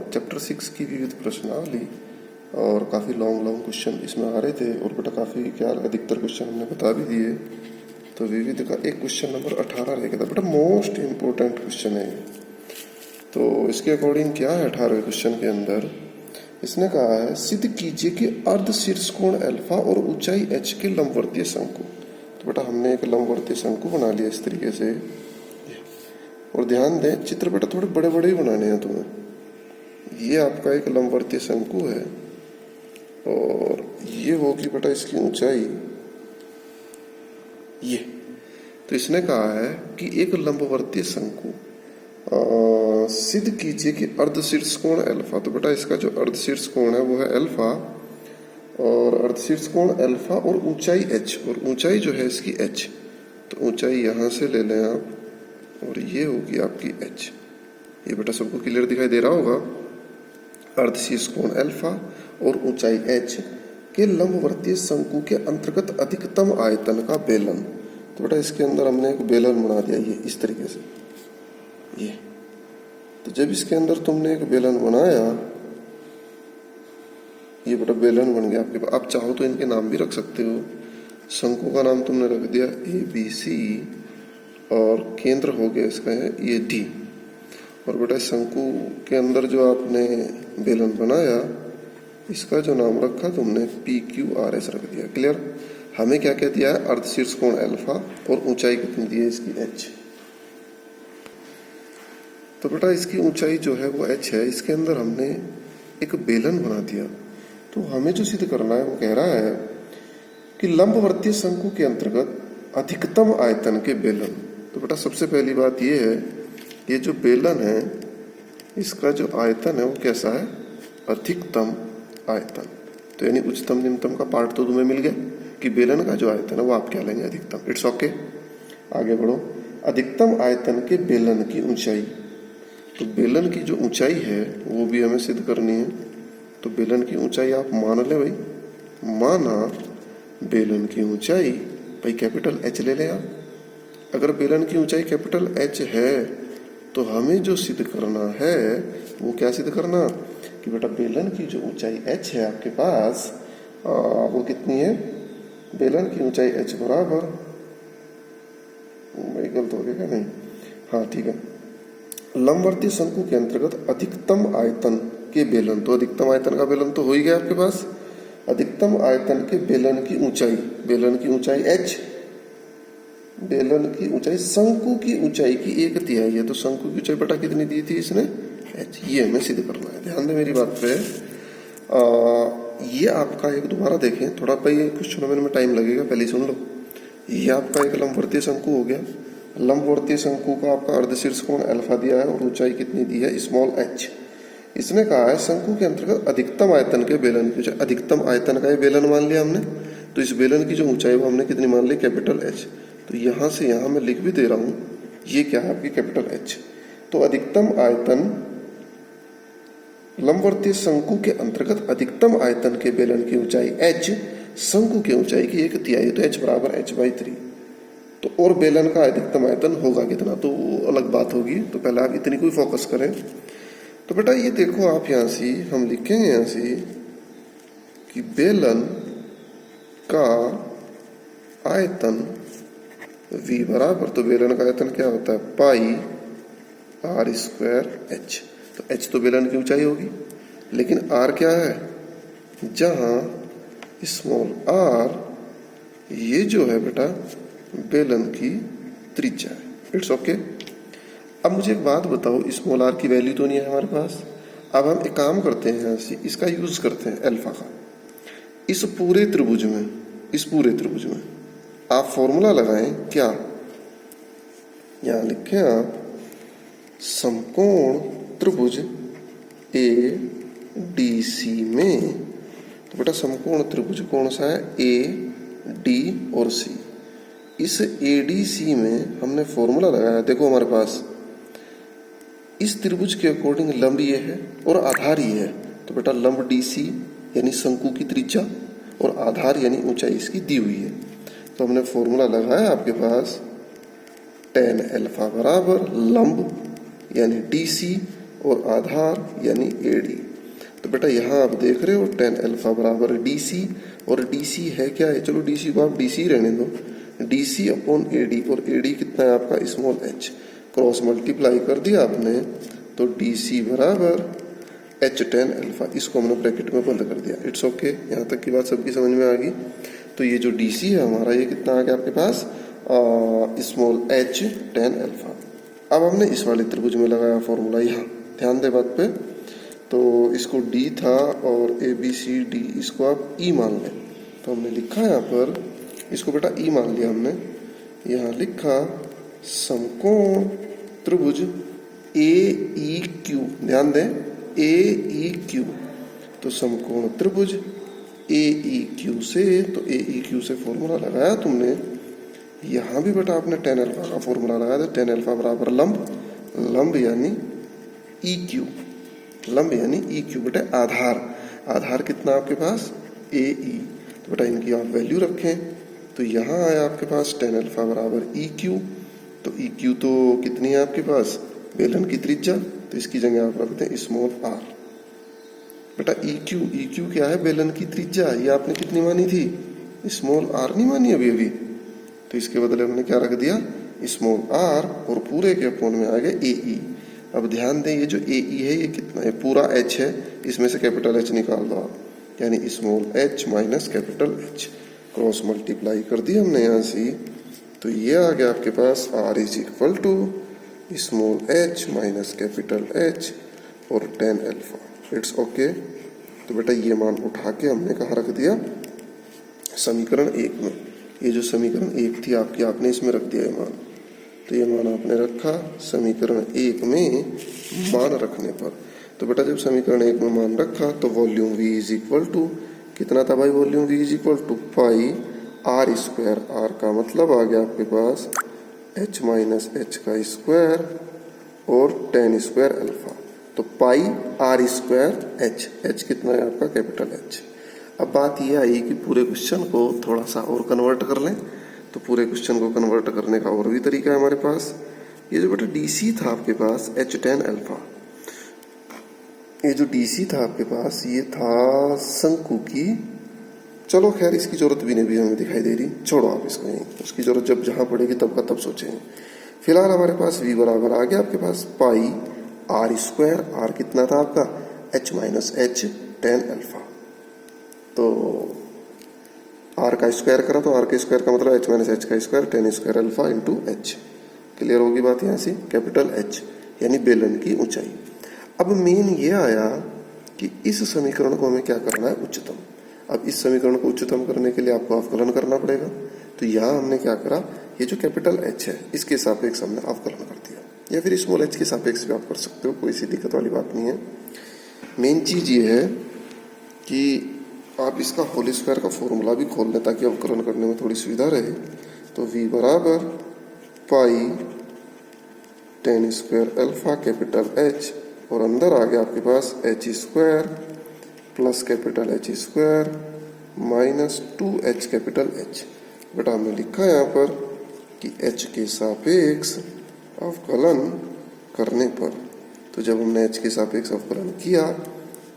Chapter 6 की विविध प्रश्नावली और काफ़ी लॉन्ग क्वेश्चन इसमें आ रहे थे और बेटा काफ़ी क्या अधिकतर क्वेश्चन हमने बता भी दिए। तो विविध का एक क्वेश्चन नंबर 18 रहेगा था बेटा, मोस्ट इम्पोर्टेंट क्वेश्चन है ये। तो इसके अकॉर्डिंग क्या है 18वें क्वेश्चन के अंदर इसने कहा है सिद्ध कीजिए कि अर्ध शीर्ष कोण अल्फा और ऊंचाई h के लंबवर्तीय शंकु। तो बेटा हमने एक लंबवर्तीय शंकु बना लिया इस तरीके से, और ध्यान दें चित्र बेटा थोड़े बड़े बड़े ही बनाने हैं तुम्हें। ये आपका एक लंबवर्तीय शंकु है और ये होगी बेटा इसकी ऊंचाई ये। तो इसने कहा है कि एक लंबवर्तीय शंकु सिद्ध कीजिए कि अर्धशीर्ष कोण अल्फा। तो बेटा इसका जो अर्धशीर्ष कोण है वो है अल्फा, और अर्धशीर्ष कोण अल्फा और ऊंचाई h, और ऊंचाई जो है इसकी h। तो ऊंचाई यहां से ले लें आप और ये होगी आपकी h। ये बेटा सबको क्लियर दिखाई दे रहा होगा। अर्धशीर्ष कोण अल्फा और ऊंचाई h के लंबवर्तीय शंकु के अंतर्गत अधिकतम आयतन का बेलन। तो बेटा इसके अंदर हमने एक बेलन बना दिया ये इस तरीके से ये। तो जब इसके अंदर तुमने एक बेलन बनाया, ये बेटा बेलन बन गया आपके पास। आप चाहो तो इनके नाम भी रख सकते हो। शंकु का नाम तुमने रख दिया ABC और केंद्र हो गया इसका है ये D। और बेटा शंकु के अंदर जो आपने बेलन बनाया इसका जो नाम रखा तुमने PQRS रख दिया। क्लियर? हमें क्या क्या दिया है? अर्धशीर्ष कोण अल्फा और ऊंचाई कितनी दी है इसकी h। तो बेटा इसकी ऊंचाई जो है वो h है। इसके अंदर हमने एक बेलन बना दिया। तो हमें जो सिद्ध करना है वो कह रहा है कि लंबवर्तीय शंकु के अंतर्गत अधिकतम आयतन के बेलन। तो बेटा सबसे पहली बात ये है, ये जो बेलन है इसका जो आयतन है वो कैसा है? अधिकतम आयतन। तो यानी उच्चतम निम्नतम का पार्ट तो तुम्हें मिल गया कि बेलन का जो आयतन है वो आप क्या लेंगे? अधिकतम। It's okay. आगे बढ़ो। अधिकतम आयतन के बेलन की ऊंचाई। तो बेलन की जो ऊंचाई है वो भी हमें सिद्ध करनी है। तो बेलन की ऊंचाई आप मान ले भाई, माना बेलन की ऊंचाई भाई कैपिटल H ले लें आप। अगर बेलन की ऊंचाई कैपिटल H है तो हमें जो सिद्ध करना है वो क्या सिद्ध करना कि बेटा बेलन की जो ऊंचाई h है आपके पास वो कितनी है? बेलन की ऊंचाई h बराबर, भाई गलत हो गया क्या? नहीं, हाँ ठीक है। लंबवर्तीय शंकु के अंतर्गत अधिकतम आयतन के बेलन। तो अधिकतम आयतन का बेलन तो हो ही गया आपके पास। अधिकतम आयतन के बेलन की ऊंचाई, बेलन की ऊंचाई h, बेलन की ऊंचाई शंकु की ऊंचाई की 1/3 है। तो शंकु की ऊंचाई बेटा कितनी दी थी इसने? h। ये हमें सिद्ध करना है। ध्यान दें मेरी बात पे। ये आपका एक दोबारा देखें थोड़ा, भाई क्वेश्चन में टाइम लगेगा, पहले सुन लो। ये आपका एक लंबवर्तीय शंकु हो गया। लंबवर्तीय शंकु का आपका अर्धशीर्ष कोण अल्फा दिया है और ऊंचाई कितनी दी है? Small h। इसने कहा है शंकु के अंतर्गत अधिकतम आयतन के बेलन की ऊंचाई। अधिकतम आयतन का ये बेलन मान लिया हमने। तो इस बेलन की जो ऊंचाई वो हमने कितनी मान ली? Capital H। तो यहां से यहां मैं लिख भी दे रहा हूं, ये क्या है आपकी? Capital H। तो अधिकतम आयतन लंबवर्तीय शंकु के अंतर्गत अधिकतम आयतन के बेलन की ऊंचाई h शंकु की ऊंचाई की 1/3। तो h बराबर h/3। तो और बेलन का अधिकतम आयतन होगा कितना तो अलग बात होगी। तो पहले आप इतनी कोई फोकस करें। तो बेटा ये देखो आप यहां से हम लिखेंगे यहां से कि बेलन का आयतन v बराबर, तो बेलन का आयतन क्या होता है? पाई r² h। तो h तो बेलन की ऊंचाई होगी, लेकिन r क्या है? जहां स्मॉल r ये जो है बेटा बेलन की त्रिज्या है। It's okay. अब मुझे एक बात बताओ, स्मॉल r की वैल्यू तो नहीं है हमारे पास। अब हम एक काम करते हैं, इसका यूज करते हैं अल्फा का। इस पूरे त्रिभुज में आप फॉर्मूला लगाएं क्या? यहां लिखें आप समकोण त्रिभुज ADC में। तो बेटा समकोण त्रिभुज कौन सा है? AD और C। इस ADC में हमने फॉर्मूला लगाया। देखो हमारे पास इस त्रिभुज के अकॉर्डिंग लंब ये है और आधार ये है। तो बेटा लंब DC यानी शंकु की त्रिज्या और आधार यानी ऊंचाई इसकी दी हुई है। तो हमने फॉर्मूला लगाया आपके पास tan अल्फा बराबर लंब यानी DC और आधार यानी AD। तो बेटा यहाँ आप देख रहे हो tan अल्फा बराबर DC, और DC है क्या है, चलो DC को आप DC रहने दो, DC अपॉन AD, और AD कितना है आपका स्मॉल h, क्रॉस मल्टीप्लाई कर दिया आपने तो DC बराबर h tan अल्फा, इसको हमने ब्रैकेट में बंद कर दिया। इट्स ओके, यहाँ तक की बात सबकी समझ में आ गई। तो ये जो DC है हमारा ये कितना आ गया आपके पास स्मॉल h tan अल्फा। अब हमने इस वाले त्रिभुज में लगाया फॉर्मूला, यहाँ ध्यान दे बात पे। तो इसको D था और ABCD इसको आप E मान लें, तो हमने लिखा यहाँ पर इसको बेटा E मान लिया हमने, यहाँ लिखा समकोण त्रिभुज AEQ, ध्यान दें AEQ, तो समकोण त्रिभुज AEQ से, तो AEQ से फॉर्मूला लगाया तुमने, यहाँ भी बेटा आपने tan अल्फा का फॉर्मूला लगाया था, tan अल्फा बराबर लंब, लंब यानी EQ, लंब यानी EQ बेटा आधार, आधार कितना आपके पास AE, तो बेटा इनकी आप वैल्यू रखें, तो यहाँ आया आपके पास tan अल्फा बराबर EQ, तो EQ तो कितनी है आपके पास बेलन की त्रिज्या, तो इसकी जगह आप रखते हैं स्मॉल r। बेटा EQ क्या है बेलन की त्रिज्या, ये आपने कितनी मानी थी स्मॉल r, नहीं मानी अभी अभी, तो इसके बदले हमने क्या रख दिया स्मॉल r, और पूरे के अपोन में आ गया AE। अब ध्यान दें ये जो AE है ये कितना है, पूरा H है, इसमें से कैपिटल H निकाल दो आप, यानी small h minus capital H, cross multiply कर दिया हमने यहाँ से, तो ये आ गया आपके पास R is equal to small h minus capital H और tan अल्फा। It's okay. तो बेटा ये मान उठा के हमने कहाँ रख दिया समीकरण 1 में, ये जो समीकरण 1 थी आपकी आपने इसमें रख दिया ये मान, तो ये मान आपने रखा समीकरण 1 में मान रखने पर। तो बेटा जब समीकरण 1 में मान रखा तो volume V is equal to कितना था भाई, volume V is equal to pi R square, R का मतलब आ गया आपके पास H माइनस H का स्क्वायर और tan स्क्वायर अल्फा, तो पाई R स्क्वायर H कितना है आपका कैपिटल H। अब बात ये आई कि पूरे क्वेश्चन को थोड़ा सा और कन्वर्ट कर लें, तो पूरे क्वेश्चन को कन्वर्ट करने का और भी तरीका है हमारे पास। ये जो बेटा DC था आपके पास H tan अल्फा, ये जो DC था आपके पास ये था शंकु की, चलो खैर इसकी जरूरत भी नहीं भी हमें दिखाई दे रही, छोड़ो आप इसको, यहीं उसकी जरूरत जब जहां पड़ेगी तब का तब सोचेंगे। फिलहाल हमारे पास V बराबर आ गया आपके पास पाई R स्क्वायर, R कितना था आपका H माइनस H tan अल्फा, तो R का स्क्वायर करा तो R के स्क्वायर का मतलब H माइनस H का square tan square alpha into H। Clear होगी बात यहाँ से, कैपिटल H यानी बेलन की ऊंचाई। अब मेन ये आया कि इस समीकरण को हमें क्या करना है उच्चतम। अब इस समीकरण को उच्चतम करने के लिए आपको अवकलन करना पड़ेगा, तो यहाँ हमने क्या करा, ये जो कैपिटल H है इसके सापेक्ष हमने अवकलन कर दिया, या फिर स्मॉल h के सापेक्ष भी आप कर सकते हो, कोई सी दिक्कत वाली बात नहीं है। मेन चीज ये है कि आप इसका होल स्क्वायर का फॉर्मूला भी खोल लें ताकि अवकलन करने में थोड़ी सुविधा रहे। तो V बराबर पाई tan square alpha capital H, और अंदर आ गया आपके पास H square plus capital H square minus 2H capital H। बेटा हमने लिखा है यहाँ पर कि H के सापेक्ष अवकलन करने पर, तो जब हमने H के सापेक्ष अवकलन किया,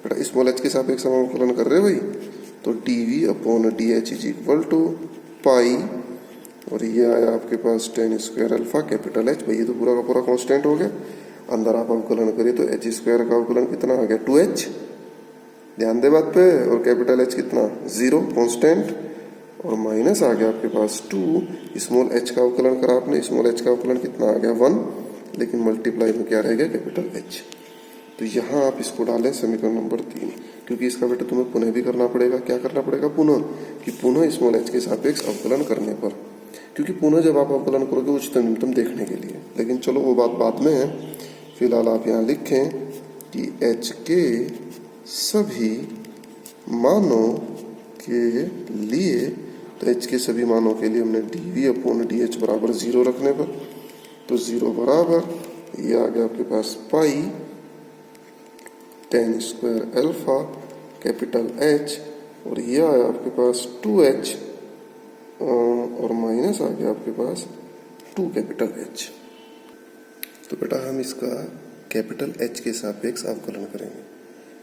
बेटा स्मॉल h के सापेक्ष हम अवकलन कर रहे हैं भाई, तो dv upon dh is equal to pi, और ये आया आपके पास tan square alpha capital H, भाई ये तो पूरा का पूरा कांस्टेंट हो गया, अंदर आप अवकलन करिए तो H स्क्वायर का अवकलन कितना आ गया 2H, ध्यान दे बात पे, और कैपिटल H कितना 0 कांस्टेंट, और माइनस आ गया आपके पास 2, स्मॉल h का अवकलन करा आपने, स्मॉल h का अवकलन कितना आ गया 1, लेकिन मल्टीप्लाई में क्या रह गया कैपिटल H। तो यहाँ आप इसको डालें समीकरण नंबर 3, क्योंकि इसका बेटा तुम्हें पुनः भी करना पड़ेगा, क्या करना पड़ेगा पुनः, कि पुनः स्मॉल h के सापेक्ष अवकलन करने पर, क्योंकि पुनः जब आप अवकलन करोगे उच्चतम न्यूनतम देखने के लिए, लेकिन चलो वो बात बाद में है। फिलहाल आप यहाँ लिखें कि h के सभी मानों के लिए, तो h के सभी मानों के लिए हमने dv अपॉन dh बराबर 0 रखने पर, तो 0 बराबर ये आ गया आपके पास पाई tan square alpha capital H, और ये आया आपके पास 2H, और माइनस आ गया आपके पास 2 कैपिटल H। तो बेटा हम इसका कैपिटल एच के सापेक्ष अवकलन करेंगे।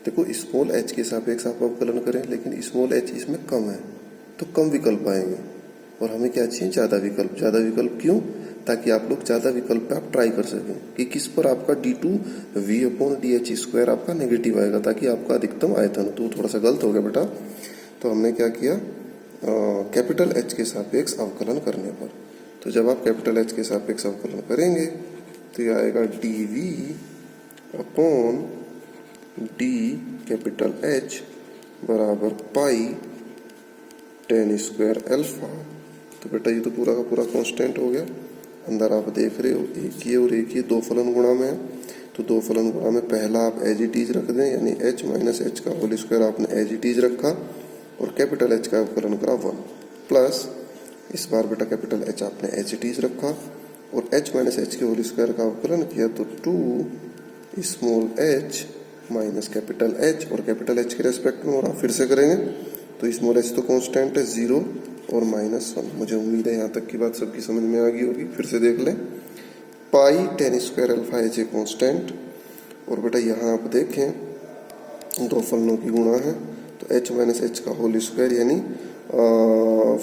देखो स्मॉल एच के सापेक्ष आप अवकलन करें, लेकिन स्मॉल एच इसमें कम है तो कम विकल्प आएंगे, और हमें क्या चाहिए, ज्यादा विकल्प। ज्यादा विकल्प क्यों? ताकि आप लोग ज्यादा विकल्प पे आप ट्राई कर सकें कि किस पर आपका d2v/dh² आपका नेगेटिव आएगा, ताकि आपका अधिकतम आयतन। तो थोड़ा सा गलत हो गया बेटा, तो हमने क्या किया, कैपिटल एच के सापेक्ष अवकलन करने पर। तो जब आप कैपिटल एच के सापेक्ष अवकलन करेंगे तो ये आएगा dv/d कैपिटल एच बराबर पाई tan स्क्वायर अल्फा। तो बेटा ये तो पूरा का पूरा कांस्टेंट हो गया। अंदर आप देख रहे हो एक ये और एक ये दो फलन गुणा में है, तो दो फलन गुणा में पहला आप एज इट इज रख दें, यानी h माइनस एच का होल स्क्वायर आपने एज इट इज रखा और कैपिटल एच का अवकलन करा 1 प्लस इस बार बेटा कैपिटल एच आपने एज इट इज रखा और h माइनस एच के होल स्क्वायर का अवकलन किया तो 2 small h minus capital H, और कैपिटल एच के रेस्पेक्ट में और आप फिर से करेंगे तो स्मॉल एच तो कांस्टेंट है 0 और -1। मुझे उम्मीद है यहाँ तक की बात सबकी समझ में आ गई होगी। फिर से देख लें, पाई tan स्क्वायर अल्फा एच ए कांस्टेंट, और बेटा यहाँ आप देखें दो फलनों की गुणा है तो h माइनस एच का होल स्क्वायर, यानी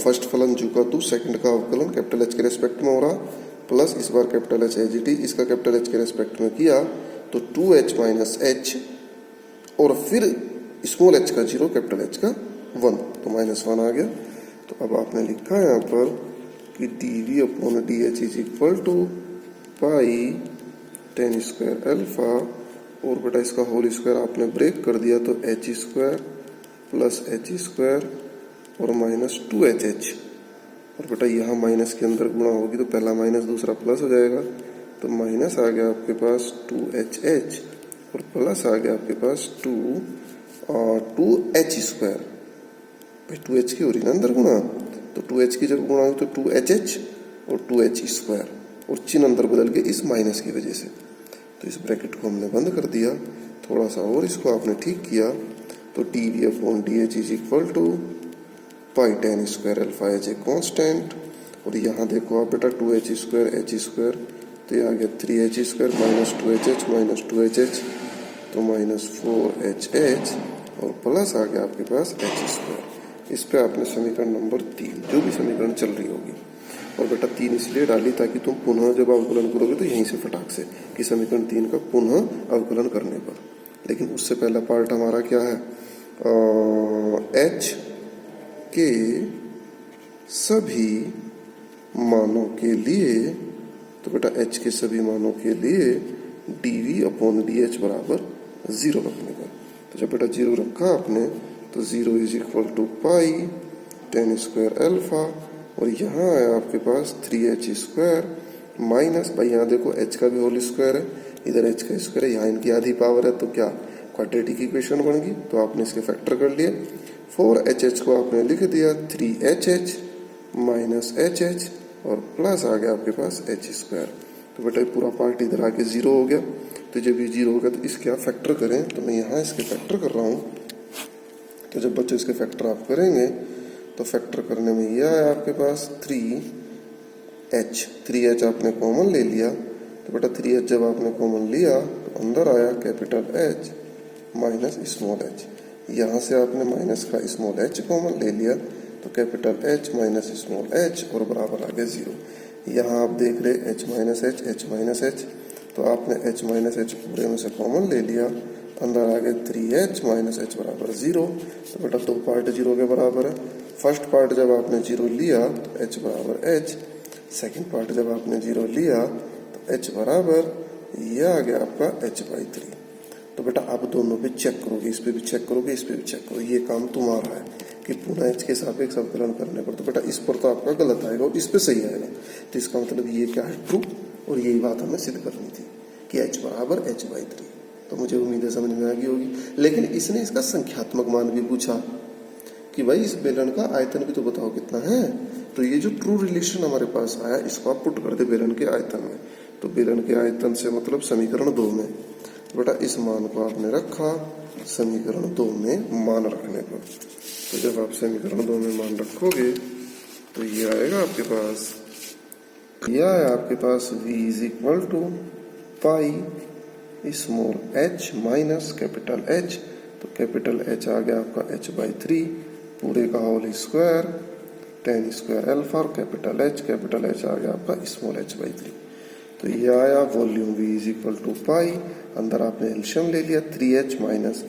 फर्स्ट फलन जू का 2 सेकंड का अवकलन कैपिटल एच के रेस्पेक्ट में हो रहा, प्लस इस बार capital H as it is इसका कैपिटल एच के रेस्पेक्ट में किया तो 2h माइनस एच और फिर स्मॉल एच का 0 कैपिटल एच का 1, तो -1 आ गया। तो अब आपने लिखा है यहाँ पर कि dv/dh is equal to pi tan square alpha, और बेटा इसका होल स्क्वायर आपने ब्रेक कर दिया तो h square plus h square और -2hh, और बेटा यहाँ माइनस के अंदर गुणा होगी तो पहला माइनस दूसरा प्लस हो जाएगा, तो माइनस आ गया आपके पास 2hh और प्लस आ गया आपके पास 2h स्क्वायर। 2h की हो रही ना अंदर गुणा, तो 2h की जब गुणा हुई तो 2hh और 2h स्क्वायर, और चिन्ह अंदर बदल के इस माइनस की वजह से, तो इस ब्रैकेट को हमने बंद कर दिया। थोड़ा सा और इसको आपने ठीक किया तो dv/dh is equal to pi tan square अल्फा एच ए कॉन्स्टेंट, और यहाँ देखो आप बेटा 2h स्क्वायर h स्क्वायर, तो ये आ गया 3h स्क्वायर माइनस 2hh तो -4hh और प्लस आ गया आपके पास h स्क्वायर। इस पे आपने समीकरण नंबर 3 जो भी समीकरण चल रही होगी, और बेटा 3 इसलिए डाली ताकि तुम पुनः जब अवकलन करोगे तो यहीं से फटाक से कि समीकरण 3 का पुनः अवकलन करने पर। लेकिन उससे पहला पार्ट हमारा क्या है, h के सभी मानों के लिए, तो बेटा h के सभी मानों के लिए dv/dh बराबर 0 रखने का। तो जब बेटा 0 रखा आपने तो 0 is equal to pi tan square alpha, और यहाँ आया आपके पास 3h स्क्वायर माइनस, भाई यहाँ देखो h का भी होल स्क्वायर है, इधर h का स्क्वायर है, यहाँ इनकी आधी पावर है, तो क्या क्वाड्रेटिक इक्वेशन बन गई, तो आपने इसके फैक्टर कर लिए। 4hh को आपने लिख दिया 3hh माइनस hh और प्लस आ गया आपके पास h स्क्वायर। तो बेटा पूरा पार्ट इधर आके 0 हो गया, तो जब ये 0 हो गया तो इसके आप फैक्टर करें, तो मैं यहाँ इसके फैक्टर कर रहा हूँ। तो जब बच्चों इसके फैक्टर आप करेंगे तो फैक्टर करने में यह आया आपके पास 3h आपने कॉमन ले लिया, तो बेटा 3h जब आपने कॉमन लिया तो अंदर आया capital H minus small h, यहाँ से आपने माइनस का स्मॉल h कॉमन ले लिया तो capital H minus small h और बराबर आ गया 0। यहाँ आप देख रहे h माइनस h, तो आपने h माइनस h पूरे में से कॉमन ले लिया, अंदर आ गए 3h माइनस h बराबर 0। तो बेटा दो पार्ट 0 के बराबर है। फर्स्ट पार्ट जब आपने 0 लिया तो h बराबर h, सेकंड पार्ट जब आपने 0 लिया तो h बराबर यह आ गया आपका h/3। तो बेटा आप दोनों पे चेक करोगे, इस पे भी चेक करोगे, इस पे भी चेक करोगे, ये काम तुम्हारा है कि पुनः h के सापेक्ष अवकलन करने पर, तो बेटा इस पर तो आपका गलत आएगा और इस पे सही आएगा। तो इसका मतलब ये क्या है, ट्रू, और यही बात हमें सिद्ध करनी थी कि h बराबर h/3। तो मुझे उम्मीद है समझ में आ गई होगी। लेकिन इसने इसका संख्यात्मक मान भी पूछा कि भाई इस बेलन का आयतन भी तो बताओ कितना है। तो ये जो ट्रू रिलेशन हमारे पास आया इसको आप पुट कर दे बेलन के आयतन में, तो बेलन के आयतन से मतलब समीकरण 2 में। तो बेटा इस मान को आपने रखा समीकरण 2 में मान रखने पर, तो जब आप समीकरण 2 में मान रखोगे तो ये आएगा आपके पास, यह है आपके पास v is equal to pi small h minus capital H, तो कैपिटल H आ गया आपका h/3 पूरे का whole square tan square alpha, और कैपिटल H आ गया आपका स्मॉल h/3। तो ये आया volume V is equal to pi, अंदर आपने एल्शियम ले लिया 3h माइनस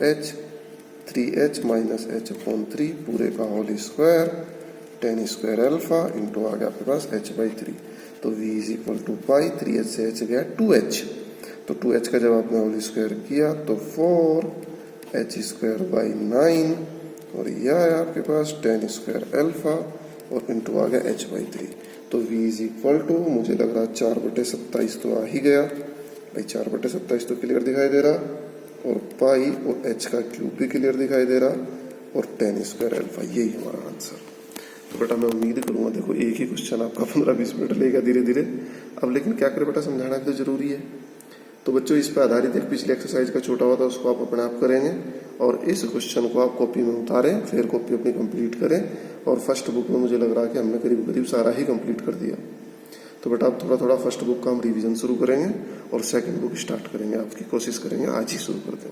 h/3 पूरे का whole square tan square alpha into आ गया आपके पास h/3। तो V is equal to pi, 3h से h गया 2h, तो 2h का जब आपने होल स्क्वायर किया तो 4h²/9, और यह आया आपके पास tan स्क्वायर अल्फा और इंटू आ गया h/3। तो V इज इक्वल टू, मुझे लग रहा 4/27 तो आ ही गया भाई, 4/27 तो क्लियर दिखाई दे रहा, और पाई और h का क्यूब भी क्लियर दिखाई दे रहा, और tan स्क्वायर अल्फा, यही हमारा आंसर। तो बेटा मैं उम्मीद करूंगा, देखो एक ही क्वेश्चन आपका 15-20 मिनट लेगा धीरे धीरे, अब लेकिन क्या करें बेटा, समझाना भी तो जरूरी है। तो बच्चों इस पर आधारित एक पिछले एक्सरसाइज का छोटा हुआ था, उसको आप अपने आप करेंगे, और इस क्वेश्चन को आप कॉपी में उतारें, फिर कॉपी अपनी कंप्लीट करें, और फर्स्ट बुक में मुझे लग रहा है कि हमने करीब करीब सारा ही कंप्लीट कर दिया। तो बेटा आप थोड़ा थोड़ा फर्स्ट बुक का हम रिवीजन शुरू करेंगे, और सेकंड बुक स्टार्ट करेंगे, आपकी कोशिश करेंगे आज ही शुरू कर दें।